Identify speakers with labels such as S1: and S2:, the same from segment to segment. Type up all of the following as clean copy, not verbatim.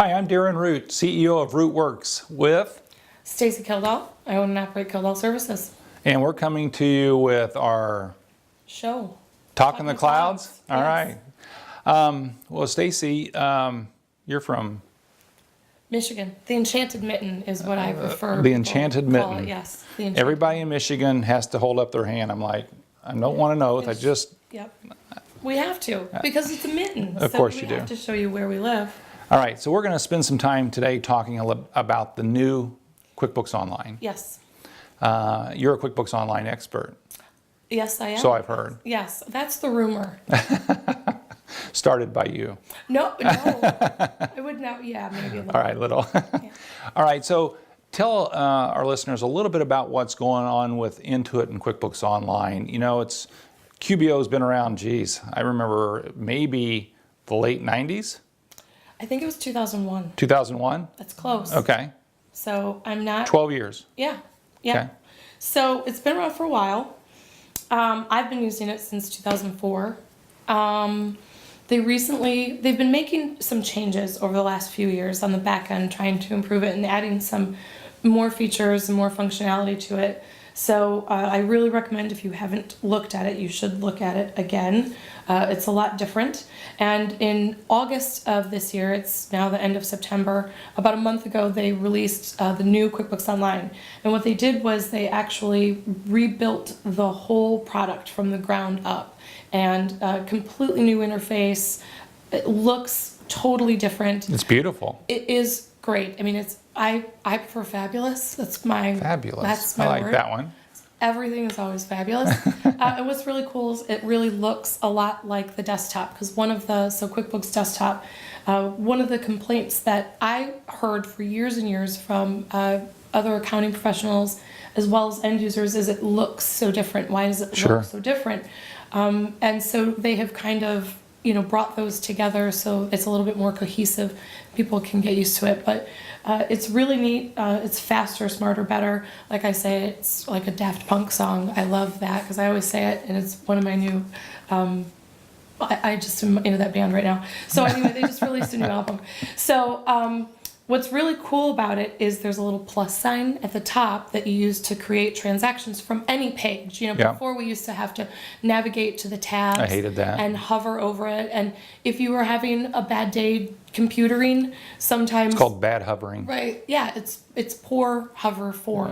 S1: Hi, I'm Darren Root, CEO of Rootworks with
S2: Stacy Kildall. I own and operate Kildall Services.
S1: and we're coming to you with our
S2: Show.
S1: Talk in the Clouds. All
S2: Yes.
S1: right. Well, Stacy, you're from
S2: Michigan. The Enchanted Mitten is what I prefer.
S1: the Enchanted Mitten.
S2: Yes. The Enchanted.
S1: Everybody in Michigan has to hold up their hand. I'm like, I don't want to know. I just,
S2: Yep. We have to because it's a mitten.
S1: Of course you
S2: we
S1: do.
S2: have to show you where we live.
S1: all right. So we're going to spend some time today talking about the new QuickBooks Online.
S2: Yes.
S1: You're a QuickBooks Online expert,
S2: Yes, I am.
S1: so I've heard.
S2: Yes, that's the rumor.
S1: Started by you.
S2: No. I would not. Yeah, maybe a little.
S1: All right, little. All right, so tell our listeners a little bit about what's going on with Intuit and QuickBooks Online. You know, it's QBO's been around, geez, I remember maybe the late 90s,
S2: I think it was 2001.
S1: 2001?
S2: That's close.
S1: Okay,
S2: So I'm not.
S1: 12 years.
S2: Yeah.
S1: Okay.
S2: So it's been around for a while. I've been using it since 2004. They've been making some changes over the last few years on the back end, trying to improve it and adding some more features and more functionality to it. So I really recommend, if you haven't looked at it, you should look at it again. It's a lot different. And in August of this year, it's now the end of September, about a month ago, they released the new QuickBooks Online. And what they did was they actually rebuilt the whole product from the ground up. And a completely new interface. It looks totally different.
S1: It's beautiful.
S2: It is great. I mean, I prefer fabulous. That's my
S1: Fabulous.
S2: That's my
S1: I like
S2: word.
S1: that one.
S2: Everything is always fabulous. And what's really cool is it really looks a lot like the desktop, because QuickBooks Desktop, one of the complaints that I heard for years and years from other accounting professionals as well as end users is it looks so different. Why does it
S1: Sure.
S2: look so different? And so they have kind of, brought those together so it's a little bit more cohesive. People can get used to it, but it's really neat. It's faster, smarter, better. Like I say, it's like a Daft Punk song. I love that because I always say it, and it's one of my new. I just am into that band right now. So anyway, they just released a new album. So what's really cool about it is there's a little plus sign at the top that you use to create transactions from any page.
S1: Yeah.
S2: Before we used to have to navigate to the tabs.
S1: I hated that.
S2: And hover over it. And if you were having a bad day computering, sometimes
S1: It's called bad hovering.
S2: right, yeah, it's poor hover form.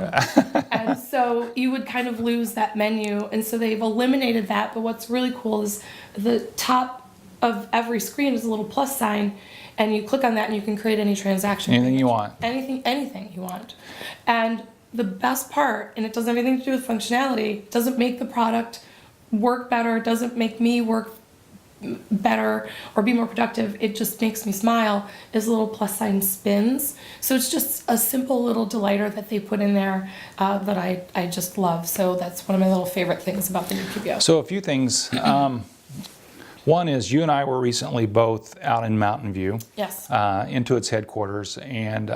S2: And so you would kind of lose that menu. And so they've eliminated that. But what's really cool is the top of every screen is a little plus sign. And you click on that and you can create any transaction.
S1: Anything you want.
S2: Anything you want. And the best part, and it doesn't have anything to do with functionality, doesn't make the product work better, doesn't make me work better or be more productive, it just makes me smile, is a little plus sign spins. So it's just a simple little delighter that they put in there that I just love. So that's one of my little favorite things about the new QBO.
S1: So a few things. One is you and I were recently both out in Mountain View.
S2: Yes.
S1: Intuit's headquarters, and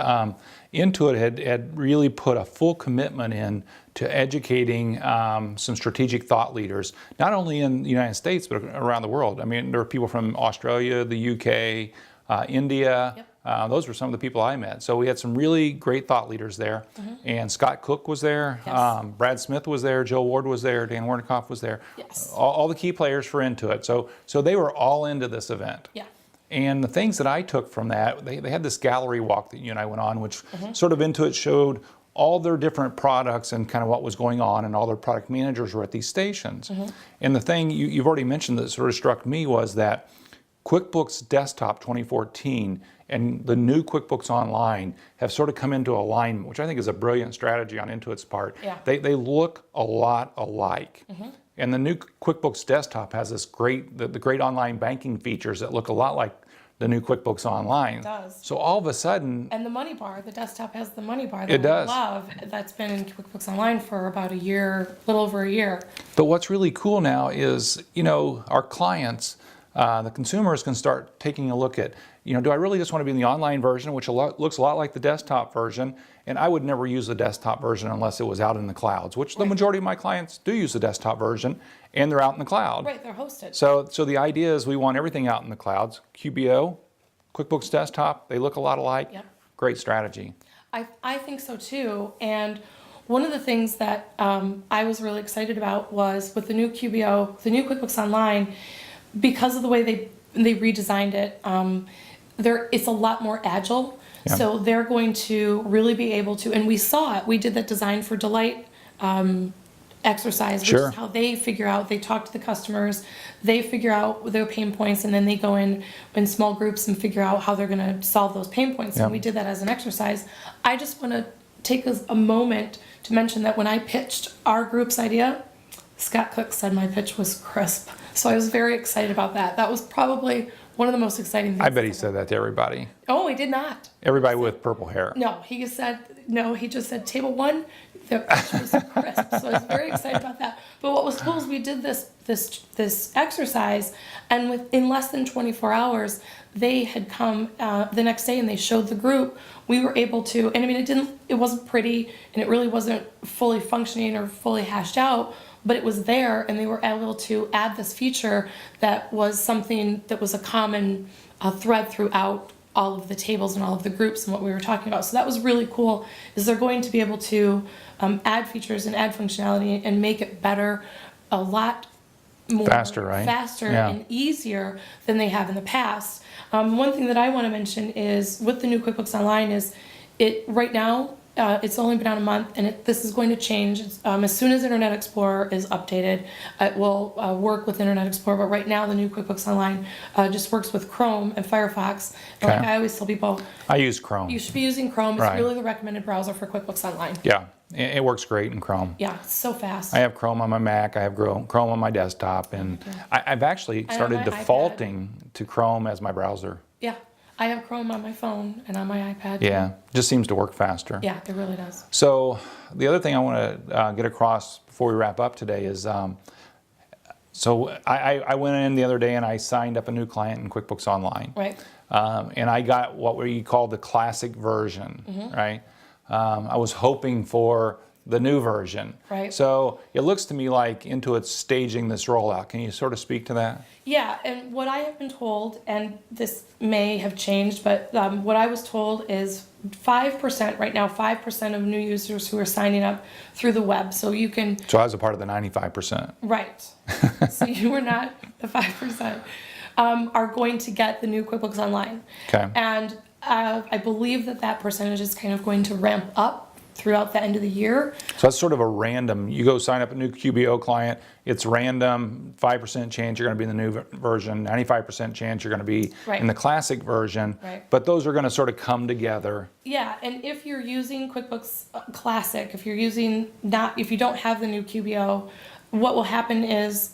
S1: Intuit had really put a full commitment in to educating some strategic thought leaders, not only in the United States, but around the world. I mean, there were people from Australia, the UK, India.
S2: Yep.
S1: Those were some of the people I met. So we had some really great thought leaders there. And Scott Cook was there,
S2: Yes.
S1: Brad Smith was there, Joe Ward was there, Dan Warnikoff was there.
S2: Yes.
S1: All the key players for Intuit. So they were all into this event.
S2: Yeah.
S1: And the things that I took from that, they had this gallery walk that you and I went on, which sort of Intuit showed all their different products and kind of what was going on, and all their product managers were at these stations. And the thing you've already mentioned that sort of struck me was that QuickBooks Desktop 2014 and the new QuickBooks Online have sort of come into alignment, which I think is a brilliant strategy on Intuit's part.
S2: Yeah.
S1: They look a lot alike. And the new QuickBooks Desktop has this the great online banking features that look a lot like the new QuickBooks Online.
S2: It does.
S1: So all of a sudden,
S2: And the money bar, the desktop has the money bar that
S1: It does.
S2: I love. That's been in QuickBooks Online for about a year, a little over a year.
S1: but what's really cool now is, our clients, the consumers can start taking a look at, do I really just want to be in the online version, which looks a lot like the desktop version? And I would never use the desktop version unless it was out in the clouds, which the majority of my clients do use the desktop version, and they're out in the cloud.
S2: Right, they're hosted.
S1: So the idea is we want everything out in the clouds. QBO, QuickBooks Desktop, they look a lot alike.
S2: Yep.
S1: Great strategy.
S2: I think so too. And one of the things that I was really excited about was with the new QBO, the new QuickBooks Online, because of the way they redesigned it, it's a lot more agile.
S1: Yeah.
S2: So they're going to really be able to, and we saw it. We did that Design for Delight exercise, which
S1: Sure.
S2: is how they figure out, they talk to the customers, they figure out their pain points, and then they go in small groups and figure out how they're going to solve those pain points.
S1: Yeah.
S2: And we did that as an exercise. I just want to take a moment to mention that when I pitched our group's idea, Scott Cook said my pitch was crisp. So I was very excited about that. That was probably one of the most exciting things.
S1: I bet he said that to everybody.
S2: Oh, he did not.
S1: Everybody with purple hair.
S2: No, he just said table one, the pitch was crisp. So I was very excited about that. But what was cool is we did this exercise, and in less than 24 hours, they had come the next day and they showed the group. We were able to, and I mean, it wasn't pretty, and it really wasn't fully functioning or fully hashed out, but it was there, and they were able to add this feature that was something that was a common thread throughout all of the tables and all of the groups and what we were talking about. So that was really cool, is they're going to be able to add features and add functionality and make it better, a lot more
S1: Faster, right?
S2: Faster
S1: Yeah.
S2: and easier than they have in the past. One thing that I want to mention is with the new QuickBooks Online is right now, it's only been out a month, and this is going to change. As soon as Internet Explorer is updated, it will work with Internet Explorer. But right now, the new QuickBooks Online just works with Chrome and Firefox. And
S1: Okay.
S2: like I always tell people,
S1: I use Chrome.
S2: you should be using Chrome. It's
S1: Right.
S2: really the recommended browser for QuickBooks Online.
S1: Yeah, it works great in Chrome.
S2: Yeah, it's so fast.
S1: I have Chrome on my Mac, I have Chrome on my desktop, and I've actually
S2: on
S1: started
S2: my
S1: defaulting to Chrome as my browser.
S2: Yeah, I have Chrome on my phone and on my iPad.
S1: Yeah, just seems to work faster.
S2: Yeah, it really does.
S1: So the other thing I want to get across before we wrap up today is, so I went in the other day and I signed up a new client in QuickBooks Online.
S2: Right.
S1: And I got what we call the classic version, right? I was hoping for the new version.
S2: Right.
S1: So it looks to me like Intuit's staging this rollout. Can you sort of speak to that?
S2: Yeah, and what I have been told, and this may have changed, but what I was told is 5% right now, 5% of new users who are signing up through the web. So you can,
S1: So I was a part of the 95%.
S2: right. So you are not the 5%, are going to get the new QuickBooks Online.
S1: Okay.
S2: And I believe that percentage is kind of going to ramp up throughout the end of the year.
S1: So that's sort of a random, you go sign up a new QBO client, it's random, 5% chance you're going to be in the new version, 95% chance you're going to be
S2: Right.
S1: in the classic version,
S2: Right.
S1: but those are going to sort of come together.
S2: Yeah, and if you're using QuickBooks Classic, if you don't have the new QBO, what will happen is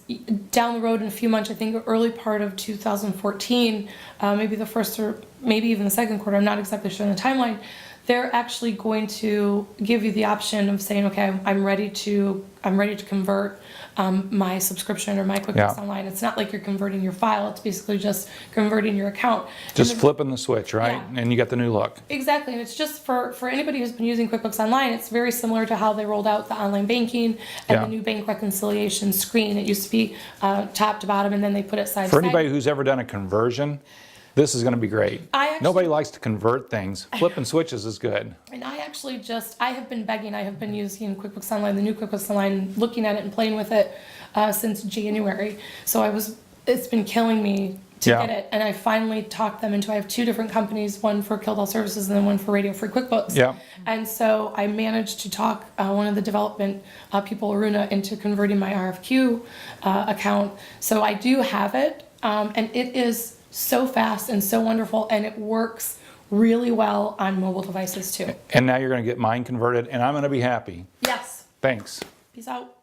S2: down the road in a few months, I think early part of 2014, maybe the first or maybe even the second quarter, I'm not exactly sure on the timeline, they're actually going to give you the option of saying, okay, I'm ready to convert my subscription or my QuickBooks
S1: Yeah.
S2: Online. It's not like you're converting your file. It's basically just converting your account.
S1: Just
S2: And the-
S1: flipping the switch, right?
S2: Yeah.
S1: And you got the new look.
S2: Exactly, and it's just for anybody who's been using QuickBooks Online, it's very similar to how they rolled out the online banking and
S1: Yeah.
S2: the new bank reconciliation screen. It used to be top to bottom, and then they put it side
S1: For
S2: to side.
S1: anybody who's ever done a conversion, this is going to be great. Nobody likes to convert things. Flipping switches is good.
S2: And I have been begging, I have been using QuickBooks Online, the new QuickBooks Online, looking at it and playing with it since January. So it's been killing me to
S1: Yeah.
S2: get it. And I finally talked them into, I have two different companies, one for Kildall Services and then one for Radio Free QuickBooks.
S1: Yeah.
S2: And so I managed to talk one of the development people, Aruna, into converting my RFQ account. So I do have it, and it is so fast and so wonderful, and it works really well on mobile devices too.
S1: And now you're going to get mine converted, and I'm going to be happy.
S2: Yes.
S1: Thanks.
S2: Peace out.